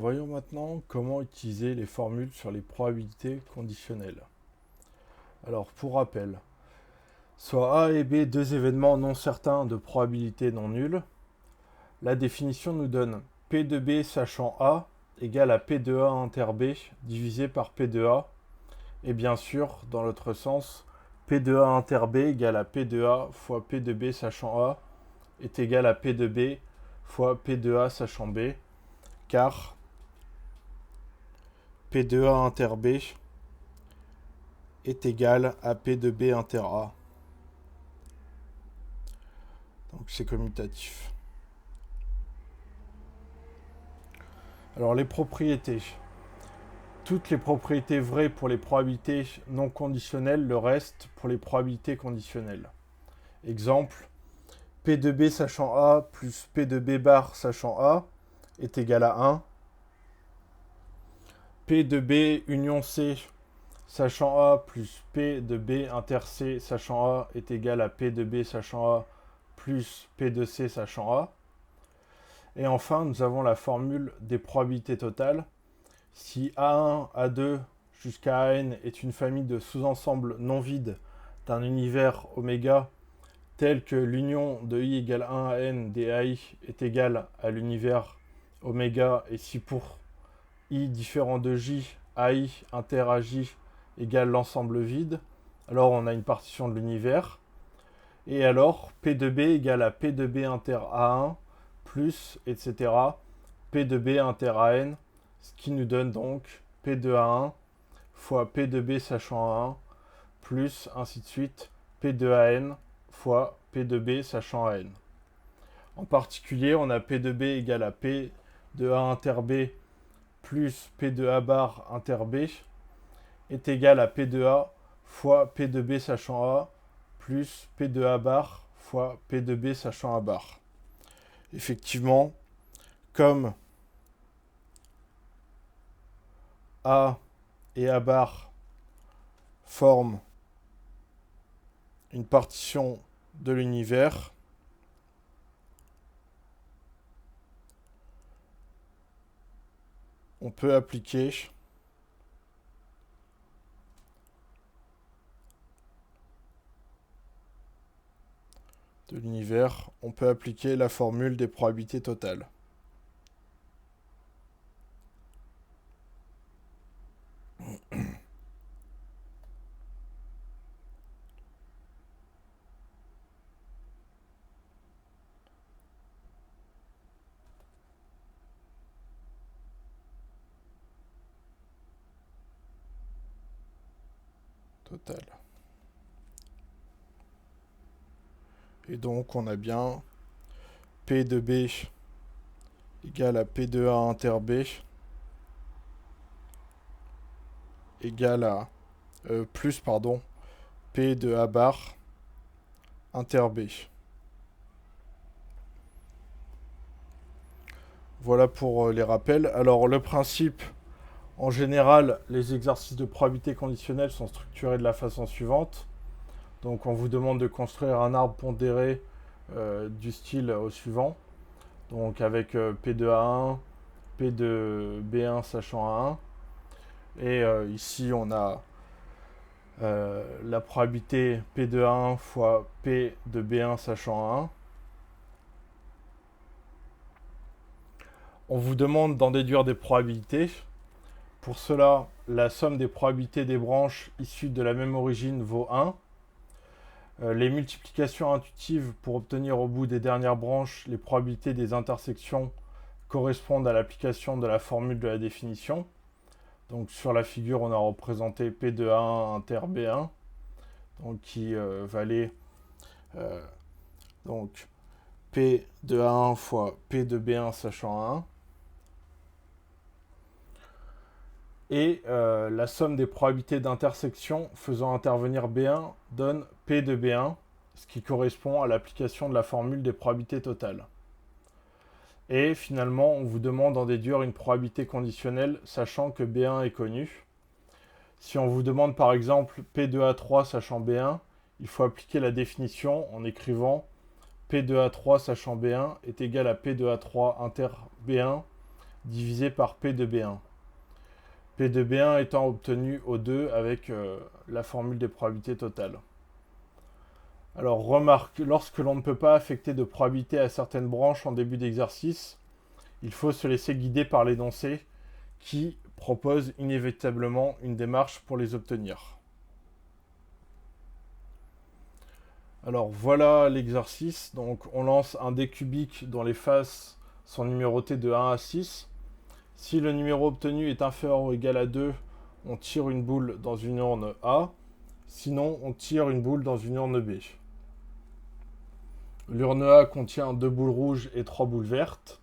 Voyons maintenant comment utiliser les formules sur les probabilités conditionnelles. Alors, pour rappel, soit A et B deux événements non certains de probabilité non nulle, la définition nous donne P de B sachant A égale à P de A inter B divisé par P de A, et bien sûr, dans l'autre sens, P de A inter B égale à P de A fois P de B sachant A est égal à P de B fois P de A sachant B, car P de A inter B est égal à P de B inter A. Donc c'est commutatif. Alors les propriétés. Toutes les propriétés vraies pour les probabilités non conditionnelles, le reste pour les probabilités conditionnelles. Exemple, P de B sachant A plus P de B bar sachant A est égal à 1. P de B union C sachant A plus P de B inter C sachant A est égal à P de B sachant A plus P de C sachant A. Et enfin, nous avons la formule des probabilités totales. Si A1, A2 jusqu'à AN est une famille de sous-ensembles non vides d'un univers oméga tel que l'union de I égale 1 à N des AI est égale à l'univers oméga, et si pour I différent de J, AI inter à J égale l'ensemble vide, alors on a une partition de l'univers. Et alors P de B égale à P de B inter A1 plus, etc. P de B inter AN, ce qui nous donne donc P de A1 fois P de B sachant A1 plus ainsi de suite P de AN fois P de B sachant AN. En particulier, on a P de B égale à P de A inter B plus P de A bar inter B est égal à P de A fois P de B sachant A plus P de A bar fois P de B sachant A bar. Effectivement, comme A et A bar forment une partition de l'univers, on peut appliquer la formule des probabilités totales. Et donc on a bien P de B égale à P de A inter B égale à P de A bar inter B. Voilà pour les rappels. Alors le principe, en général, les exercices de probabilité conditionnelle sont structurés de la façon suivante. Donc on vous demande de construire un arbre pondéré du style au suivant. Donc avec P de A1, P de B1 sachant A1. Et ici on a la probabilité P de A1 fois P de B1 sachant A1. On vous demande d'en déduire des probabilités. Pour cela, la somme des probabilités des branches issues de la même origine vaut 1. Les multiplications intuitives pour obtenir au bout des dernières branches les probabilités des intersections correspondent à l'application de la formule de la définition. Donc sur la figure, on a représenté P de A1 inter B1, donc qui valait donc P de A1 fois P de B1 sachant 1. Et la somme des probabilités d'intersection faisant intervenir B1 donne P de B1, ce qui correspond à l'application de la formule des probabilités totales. Et finalement, on vous demande d'en déduire une probabilité conditionnelle, sachant que B1 est connu. Si on vous demande par exemple P de A3 sachant B1, il faut appliquer la définition en écrivant P de A3 sachant B1 est égal à P de A3 inter B1 divisé par P de B1. P de B1 étant obtenu au 2 avec la formule des probabilités totales. Alors remarque, lorsque l'on ne peut pas affecter de probabilité à certaines branches en début d'exercice, il faut se laisser guider par l'énoncé qui propose inévitablement une démarche pour les obtenir. Alors voilà l'exercice. Donc on lance un dé cubique dont les faces sont numérotées de 1 à 6. Si le numéro obtenu est inférieur ou égal à 2, on tire une boule dans une urne A. Sinon, on tire une boule dans une urne B. L'urne A contient 2 boules rouges et 3 boules vertes.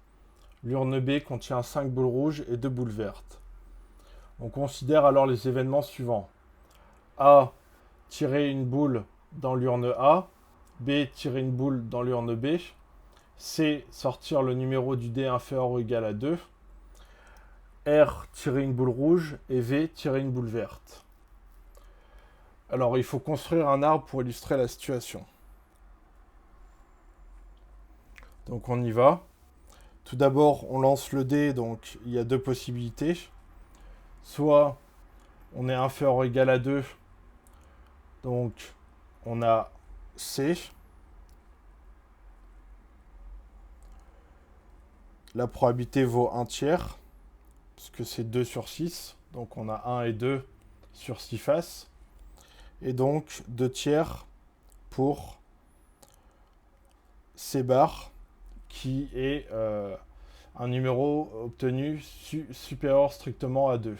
L'urne B contient 5 boules rouges et 2 boules vertes. On considère alors les événements suivants. A, tirer une boule dans l'urne A. B, tirer une boule dans l'urne B. C, sortir le numéro du dé inférieur ou égal à 2. R, tirer une boule rouge. Et V, tirer une boule verte. Alors, il faut construire un arbre pour illustrer la situation. Donc, on y va. Tout d'abord, on lance le dé, donc il y a deux possibilités. Soit on est inférieur ou égal à 2, donc on a C. La probabilité vaut 1 tiers, parce que c'est 2 sur 6. Donc on a 1 et 2 sur 6 faces. Et donc 2 tiers pour C bar, qui est un numéro obtenu supérieur strictement à 2.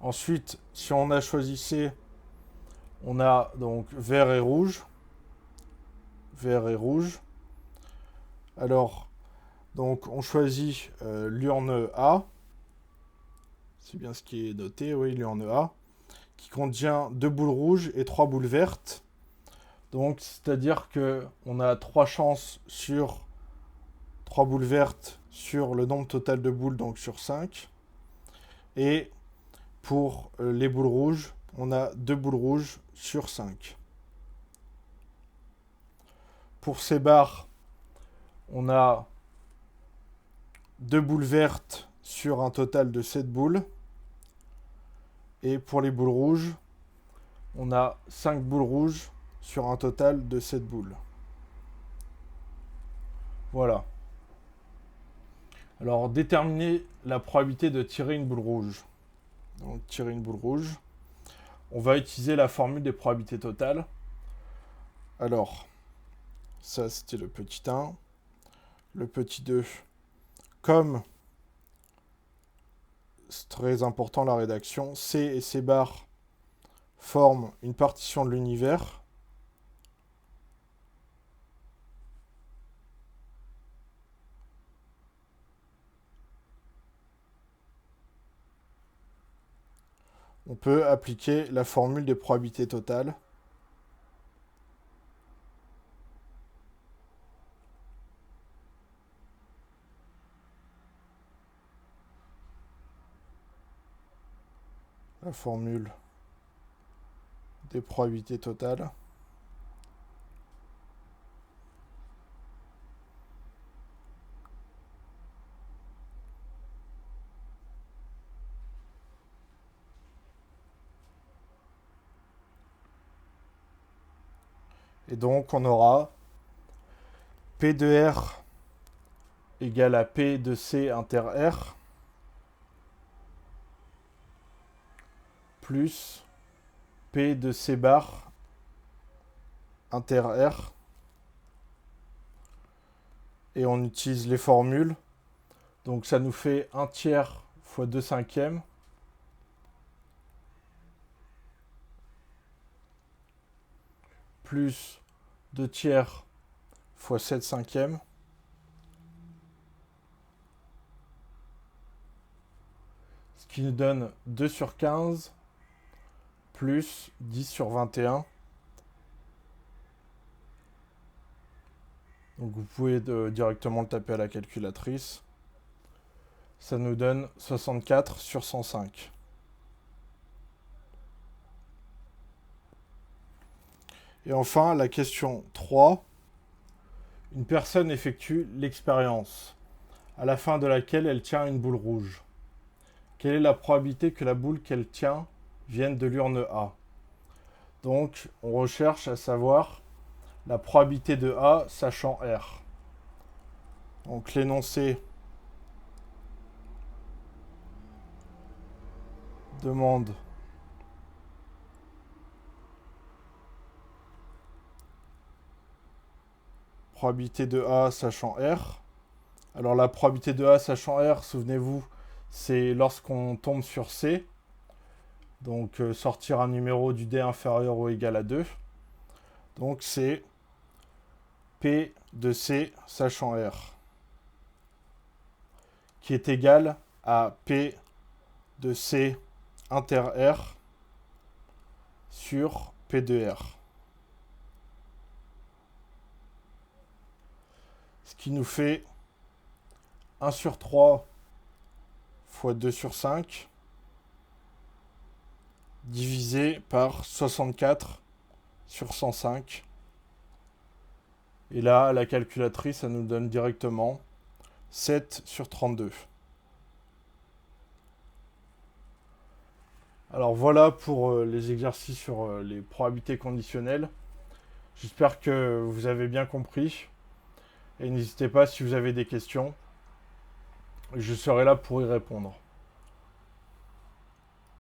Ensuite, si on a choisi C, on a donc vert et rouge. Vert et rouge. Alors, donc on choisit l'urne A. C'est bien ce qui est noté, oui, l'urne A. Qui contient 2 boules rouges et 3 boules vertes. Donc, c'est-à-dire qu'on a 3 chances sur 3 boules vertes sur le nombre total de boules, donc sur 5. Et pour les boules rouges, on a 2 boules rouges sur 5. Pour ces barres, on a 2 boules vertes sur un total de 7 boules. Et pour les boules rouges, on a 5 boules rouges sur un total de 7 boules. Voilà. Alors, déterminer la probabilité de tirer une boule rouge. Donc, tirer une boule rouge. On va utiliser la formule des probabilités totales. Alors, ça c'était le petit 1. Le petit 2. Comme, c'est très important la rédaction, C et C bar forment une partition de l'univers. On peut appliquer la formule des probabilités totales. La formule des probabilités totales. Et donc on aura P de R égale à P de C inter R plus P de C bar inter R. Et on utilise les formules. Donc ça nous fait 1 tiers fois 2 cinquièmes. Plus 2 tiers fois 7 cinquièmes. Ce qui nous donne 2 sur 15 plus 10 sur 21. Donc vous pouvez directement le taper à la calculatrice. Ça nous donne 64 sur 105. Et enfin, la question 3. Une personne effectue l'expérience à la fin de laquelle elle tient une boule rouge. Quelle est la probabilité que la boule qu'elle tient vienne de l'urne A? Donc, on recherche à savoir la probabilité de A sachant R. Donc, l'énoncé demande probabilité de A sachant R. Alors, la probabilité de A sachant R, souvenez-vous, c'est lorsqu'on tombe sur C. Donc, sortir un numéro du dé inférieur ou égal à 2. Donc, c'est P de C sachant R, qui est égal à P de C inter R sur P de R. Ce qui nous fait 1 sur 3 fois 2 sur 5 divisé par 64 sur 105. Et là, la calculatrice, ça nous donne directement 7 sur 32. Alors voilà pour les exercices sur les probabilités conditionnelles. J'espère que vous avez bien compris. Et n'hésitez pas si vous avez des questions. Je serai là pour y répondre.